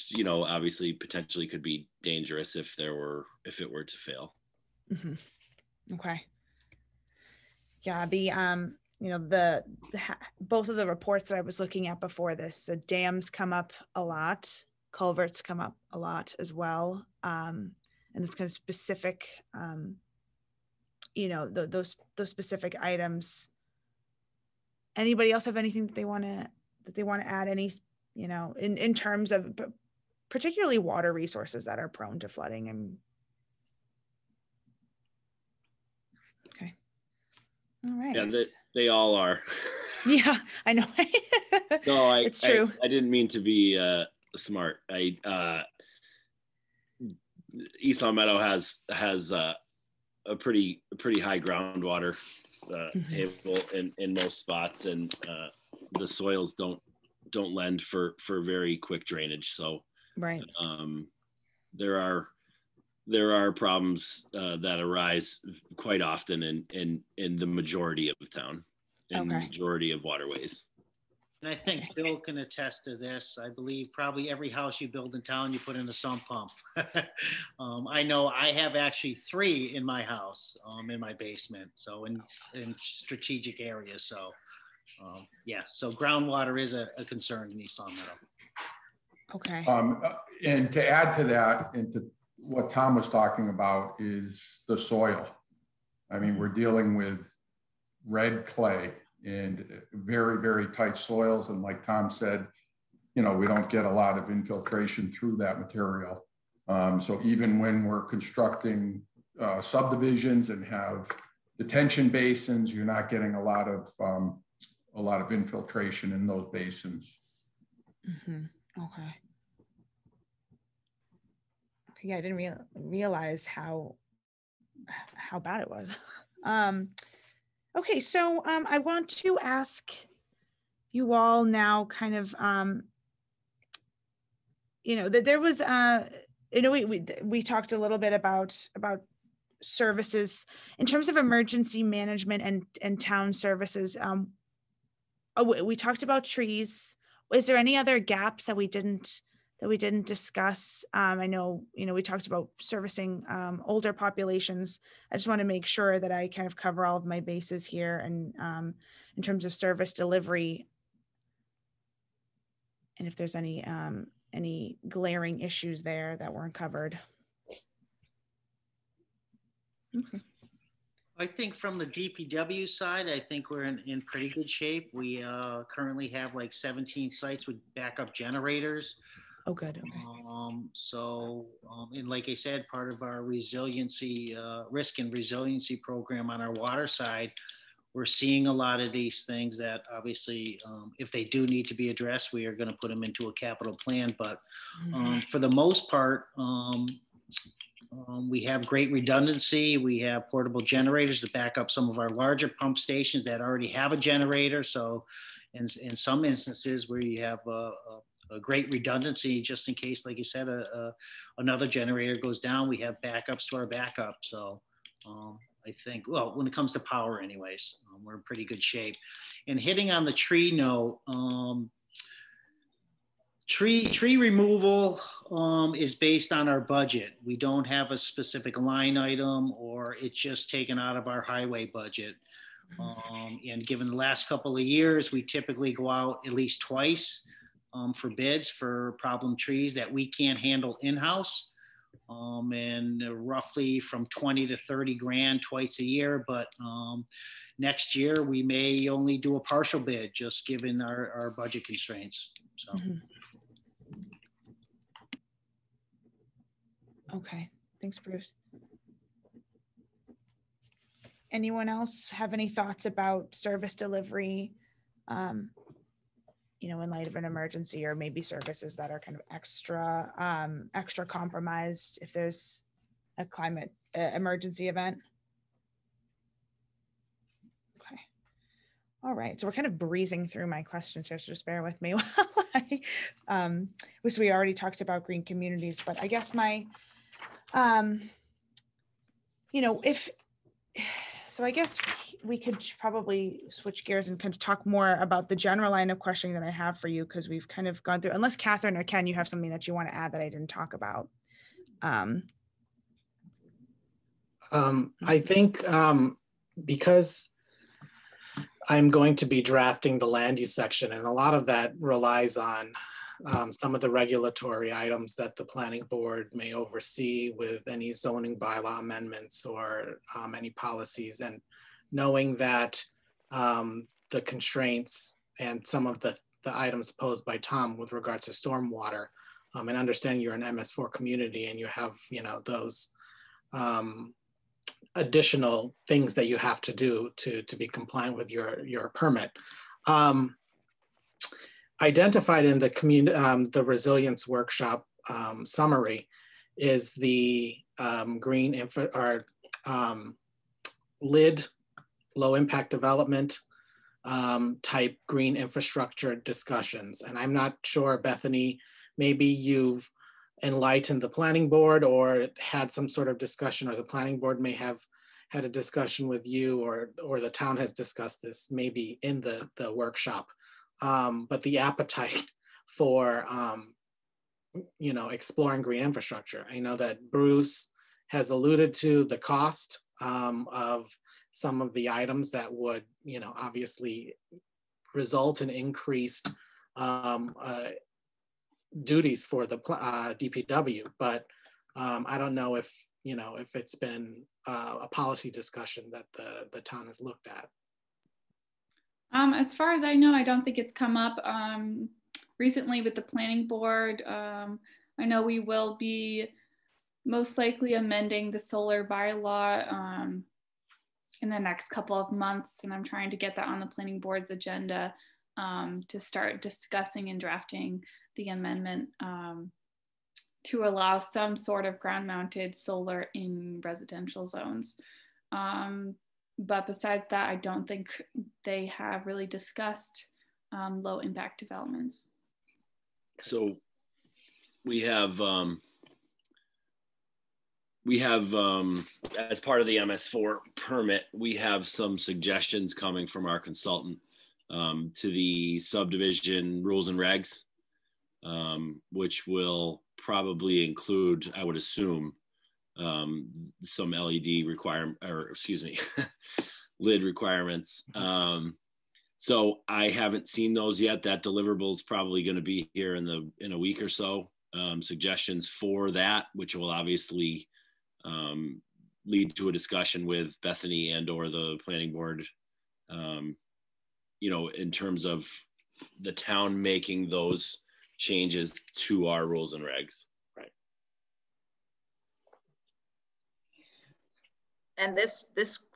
you know, obviously potentially could be dangerous if it were to fail. Mm-hmm. Okay. Yeah, you know, both of the reports that I was looking at before this, the dams come up a lot, culverts come up a lot as well, and those kind of specific, you know, those specific items. Anybody else have anything that they want to add? Any, you know, in terms of particularly water resources that are prone to flooding? And okay. All right. Yeah, they all are. Yeah, I know. No, it's true. I didn't mean to be smart. East Longmeadow has a pretty high groundwater table in most spots, and the soils don't lend for very quick drainage. So right. There are problems that arise quite often in the majority of town, in the majority of waterways. And I think Bill can attest to this. I believe probably every house you build in town, you put in a sump pump. I know I have actually 3 in my house, in my basement. So in strategic areas. So yeah, so groundwater is a concern in East Longmeadow. Okay. And to add to that, and to what Tom was talking about, is the soil. I mean, we're dealing with red clay and very, very tight soils. And like Tom said, we don't get a lot of infiltration through that material. So even when we're constructing subdivisions and have detention basins, you're not getting a lot of infiltration in those basins. Mm-hmm. Okay. Yeah, I didn't realize how bad it was. Okay, so I want to ask you all now, kind of, that there was, we talked a little bit about services in terms of emergency management and town services. We talked about trees. Is there any other gaps that we didn't discuss? I know, we talked about servicing older populations. I just want to make sure that I kind of cover all of my bases here, and in terms of service delivery, and if there's any glaring issues there that weren't covered. Okay. I think from the DPW side, I think we're in pretty good shape. We currently have like 17 sites with backup generators. Oh, good. Okay. And like I said, part of our resiliency, risk and resiliency program on our water side, we're seeing a lot of these things that obviously, if they do need to be addressed, we are going to put them into a capital plan. But for the most part, we have great redundancy. We have portable generators to back up some of our larger pump stations that already have a generator. So in some instances where you have a great redundancy, just in case, like you said, another generator goes down, we have backups to our backup. So I think, well, when it comes to power anyways, we're in pretty good shape. And hitting on the tree note, tree removal is based on our budget. We don't have a specific line item, or it's just taken out of our highway budget. And given the last couple of years, we typically go out at least twice for bids for problem trees that we can't handle in-house. And roughly from 20 to 30 grand twice a year. But next year we may only do a partial bid, just given our budget constraints. So. Okay, thanks, Bruce. Anyone else have any thoughts about service delivery, in light of an emergency, or maybe services that are kind of extra compromised if there's a climate emergency event? Okay. All right. So we're kind of breezing through my questions here, so just bear with me while I, which we already talked about green communities, but I guess my, so I guess we could probably switch gears and kind of talk more about the general line of questioning that I have for you, because we've kind of gone through, unless Catherine or Ken, you have something that you want to add that I didn't talk about. I think because I'm going to be drafting the land use section, and a lot of that relies on some of the regulatory items that the planning board may oversee with any zoning bylaw amendments or any policies, and knowing that the constraints and some of the items posed by Tom with regards to stormwater, and understanding you're an MS4 community and you have, those additional things that you have to do to be compliant with your permit. Identified in the resilience workshop summary is the green infra or LID, low impact development type green infrastructure discussions. And I'm not sure, Bethany, maybe you've enlightened the planning board or had some sort of discussion, or the planning board may have had a discussion with you, or the town has discussed this maybe in the workshop. But the appetite for, exploring green infrastructure. I know that Bruce has alluded to the cost of some of the items that would, obviously result in increased duties for the DPW, but I don't know if, if it's been a policy discussion that the town has looked at. As far as I know, I don't think it's come up recently with the planning board. I know we will be most likely amending the solar bylaw in the next couple of months, and I'm trying to get that on the planning board's agenda to start discussing and drafting the amendment to allow some sort of ground-mounted solar in residential zones. But besides that, I don't think they have really discussed low impact developments. So we have as part of the MS4 permit, we have some suggestions coming from our consultant to the subdivision rules and regs, which will probably include, I would assume, some LED requirement, or excuse me, lid requirements. So I haven't seen those yet. That deliverable is probably going to be here in a week or so. Suggestions for that, which will obviously lead to a discussion with Bethany and or the planning board, you know, in terms of the town making those changes to our rules and regs. Right. And this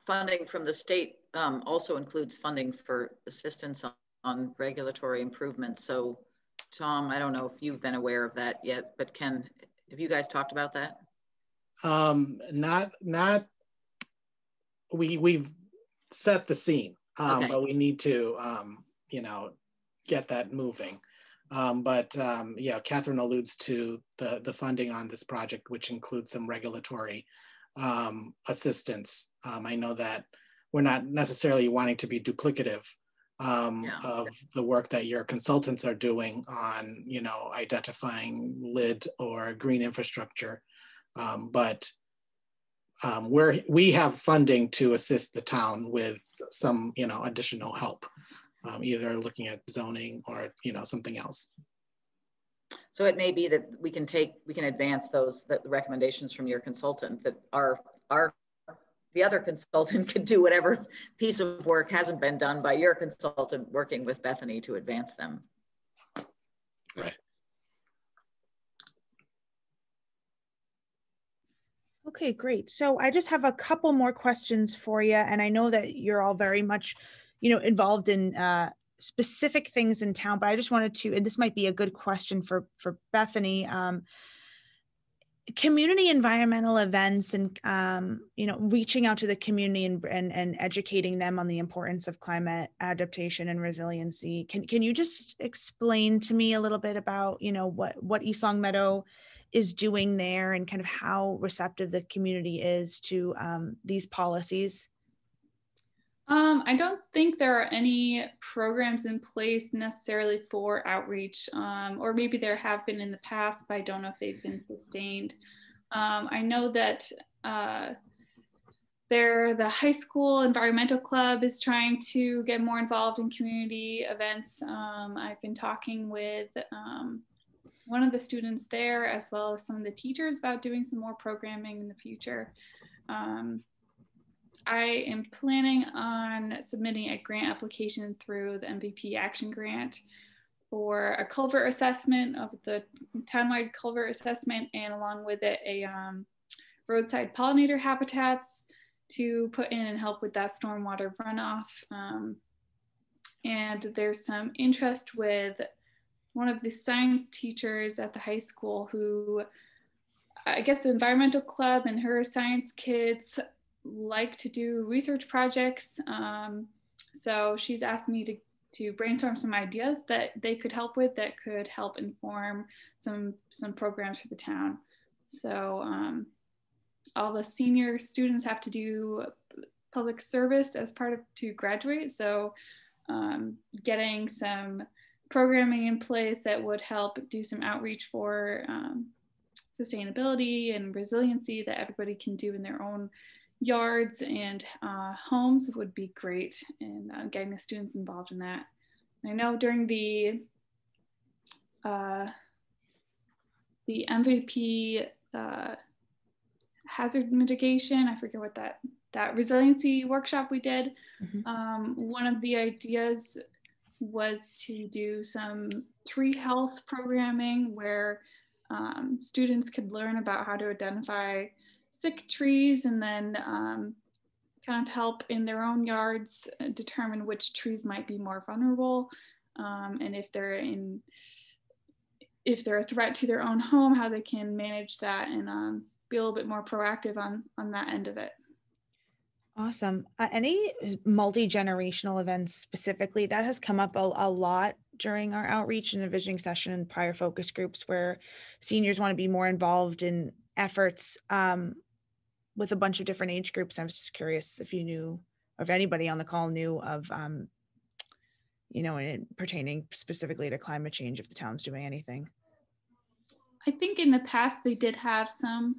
funding from the state also includes funding for assistance on regulatory improvements. So Tom, I don't know if you've been aware of that yet, but Ken, have you guys talked about that? We've set the scene, Okay. but we need to, you know, get that moving. Yeah, Catherine alludes to the funding on this project, which includes some regulatory assistance. I know that we're not necessarily wanting to be duplicative of the work that your consultants are doing on, you know, identifying lid or green infrastructure. We have funding to assist the town with some, you know, additional help, either looking at zoning or, you know, something else. So it may be that we can advance the recommendations from your consultant, that the other consultant could do whatever piece of work hasn't been done by your consultant working with Bethany to advance them. Right. Okay, great. So I just have a couple more questions for you. And I know that you're all very much, you know, involved in specific things in town, but I just wanted to, and this might be a good question for Bethany, community environmental events and, you know, reaching out to the community and educating them on the importance of climate adaptation and resiliency. Can you just explain to me a little bit about, you know, what East Longmeadow is doing there and kind of how receptive the community is to these policies? I don't think there are any programs in place necessarily for outreach, or maybe there have been in the past, but I don't know if they've been sustained. I know that the high school environmental club is trying to get more involved in community events. I've been talking with one of the students there, as well as some of the teachers, about doing some more programming in the future. I am planning on submitting a grant application through the MVP Action Grant for a culvert assessment of the townwide culvert assessment, and along with it a roadside pollinator habitats to put in and help with that stormwater runoff. And there's some interest with one of the science teachers at the high school who, I guess the environmental club and her science kids like to do research projects. So she's asked me to brainstorm some ideas that they could help with, that could help inform some programs for the town. So all the senior students have to do public service as part of to graduate. So getting some programming in place that would help do some outreach for sustainability and resiliency that everybody can do in their own yards and homes would be great, and getting the students involved in that. I know during the MVP hazard mitigation. I forget what that resiliency workshop we did. One of the ideas was to do some tree health programming where students could learn about how to identify sick trees and then kind of help in their own yards determine which trees might be more vulnerable, and if they're a threat to their own home, how they can manage that and be a little bit more proactive on that end of it. Awesome. Any multi-generational events specifically that has come up a lot during our outreach and the visioning session and prior focus groups where seniors want to be more involved in efforts with a bunch of different age groups. I was just curious if you knew, or if anybody on the call knew of, pertaining specifically to climate change, if the town's doing anything. I think in the past they did have some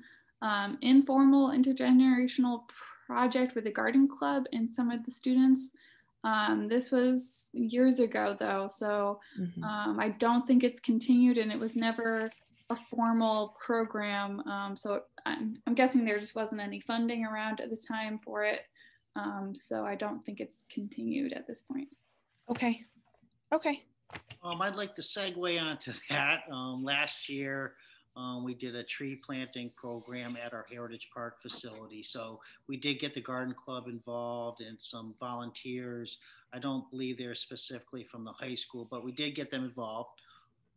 informal intergenerational project with the garden club and some of the students. This was years ago though, so I don't think it's continued, and it was never a formal program. So I'm guessing there just wasn't any funding around at the time for it. So I don't think it's continued at this point. Okay. I'd like to segue onto that. Last year, we did a tree planting program at our Heritage Park facility. So we did get the garden club involved and some volunteers. I don't believe they're specifically from the high school, but we did get them involved.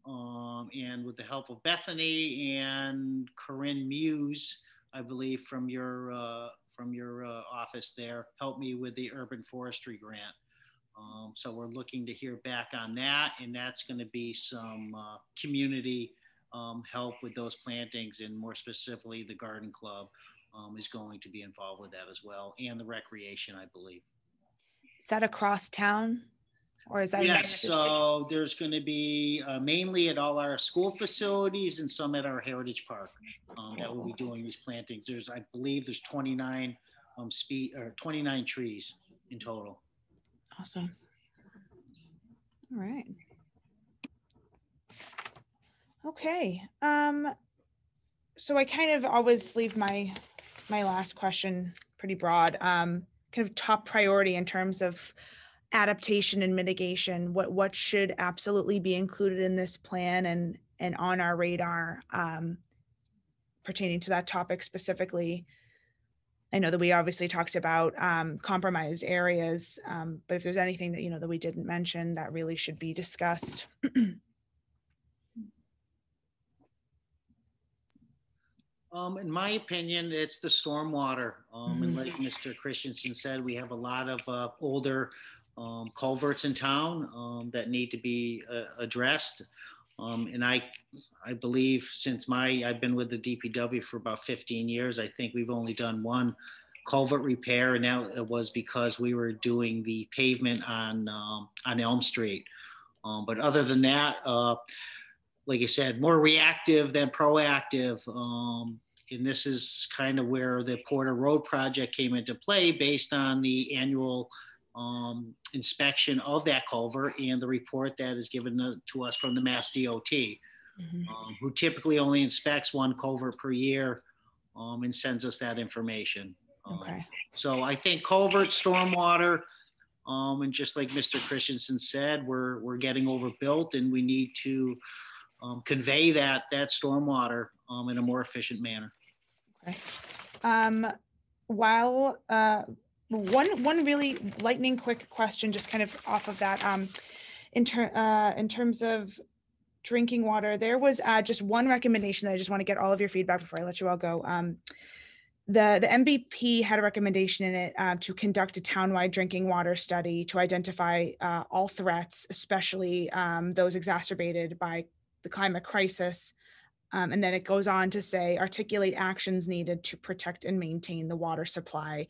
And with the help of Bethany and Corinne Muse, I believe from your office there, helped me with the urban forestry grant. So we're looking to hear back on that, and that's going to be some community help with those plantings, and more specifically, the garden club is going to be involved with that as well, and the recreation, I believe. Is that across town, or is that? Yes, so there's going to be mainly at all our school facilities and some at our Heritage Park that will be doing these plantings. I believe there's 29 29 trees in total. Awesome. All right. Okay. So I kind of always leave my last question pretty broad. Kind of top priority in terms of adaptation and mitigation. What should absolutely be included in this plan and on our radar pertaining to that topic specifically? I know that we obviously talked about compromised areas, but if there's anything that that we didn't mention that really should be discussed. In my opinion, it's the stormwater. And like Mr. Christensen said, we have a lot of older culverts in town that need to be addressed. And I believe since I've been with the DPW for about 15 years, I think we've only done one culvert repair, and that was because we were doing the pavement on Elm Street. But other than that, like I said, more reactive than proactive. And this is kind of where the Porter Road project came into play based on the annual inspection of that culvert and the report that is given to us from the Mass DOT, who typically only inspects one culvert per year and sends us that information. Okay. So I think culvert, stormwater, and just like Mr. Christensen said, we're getting overbuilt, and we need to convey that stormwater in a more efficient manner. Okay. While one really lightning quick question, just kind of off of that, in terms of drinking water, there was just one recommendation that I just want to get all of your feedback before I let you all go. The MVP had a recommendation in it to conduct a townwide drinking water study to identify all threats, especially those exacerbated by the climate crisis. And then it goes on to say, articulate actions needed to protect and maintain the water supply.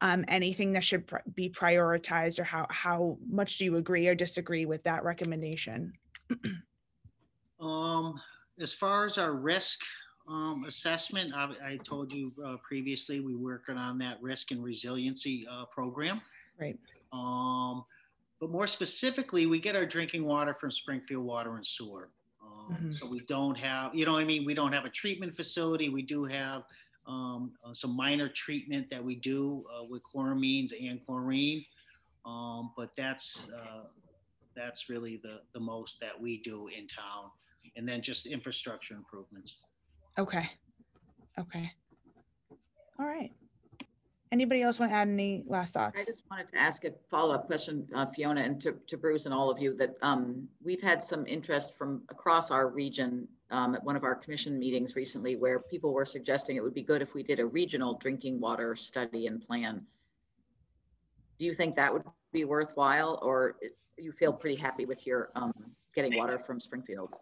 Anything that should be prioritized, or how much do you agree or disagree with that recommendation? As far as our risk assessment, I told you previously, we're working on that risk and resiliency program. Right. But more specifically, we get our drinking water from Springfield Water and Sewer. So we don't have, we don't have a treatment facility. We do have some minor treatment that we do with chloramines and chlorine. But that's really the most that we do in town. And then just infrastructure improvements. Okay. Okay. All right. Anybody else want to add any last thoughts? I just wanted to ask a follow-up question, Fiona, and to Bruce and all of you, that we've had some interest from across our region at one of our commission meetings recently, where people were suggesting it would be good if we did a regional drinking water study and plan. Do you think that would be worthwhile, or you feel pretty happy with your getting water from Springfield?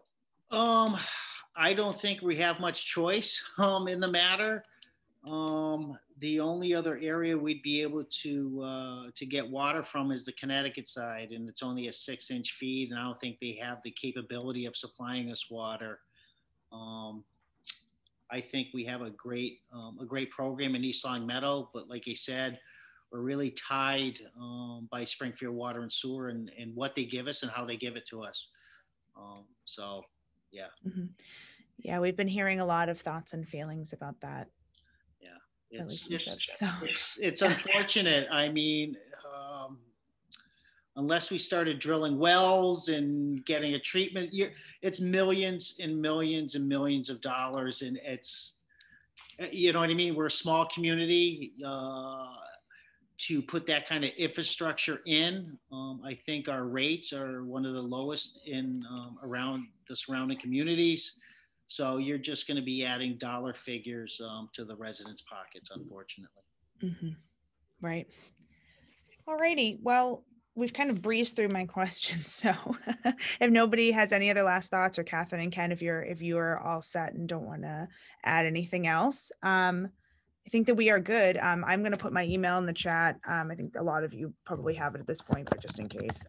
I don't think we have much choice in the matter. The only other area we'd be able to get water from is the Connecticut side, and it's only a 6-inch feed, and I don't think they have the capability of supplying us water. I think we have a great program in East Longmeadow, but like I said, we're really tied by Springfield Water and Sewer and what they give us and how they give it to us. So, yeah. Mm-hmm. Yeah, we've been hearing a lot of thoughts and feelings about that. Yeah, it's unfortunate. I mean, unless we started drilling wells and getting a treatment, it's millions and millions and millions of dollars, and it's, you know what I mean? We're a small community. To put that kind of infrastructure in, I think our rates are one of the lowest in around the surrounding communities. So you're just going to be adding dollar figures to the residents' pockets, unfortunately. Mm-hmm. Right. All righty. Well, we've kind of breezed through my questions. So if nobody has any other last thoughts, or Catherine and Ken, if you are all set and don't want to add anything else, I think that we are good. I'm going to put my email in the chat. I think a lot of you probably have it at this point, but just in case,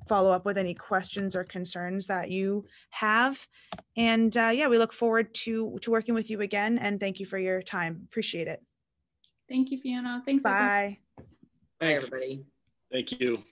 follow up with any questions or concerns that you have. And yeah, we look forward to working with you again. And thank you for your time. Appreciate it. Thank you, Fiona. Thanks. Bye. Bye, everybody. Thank you.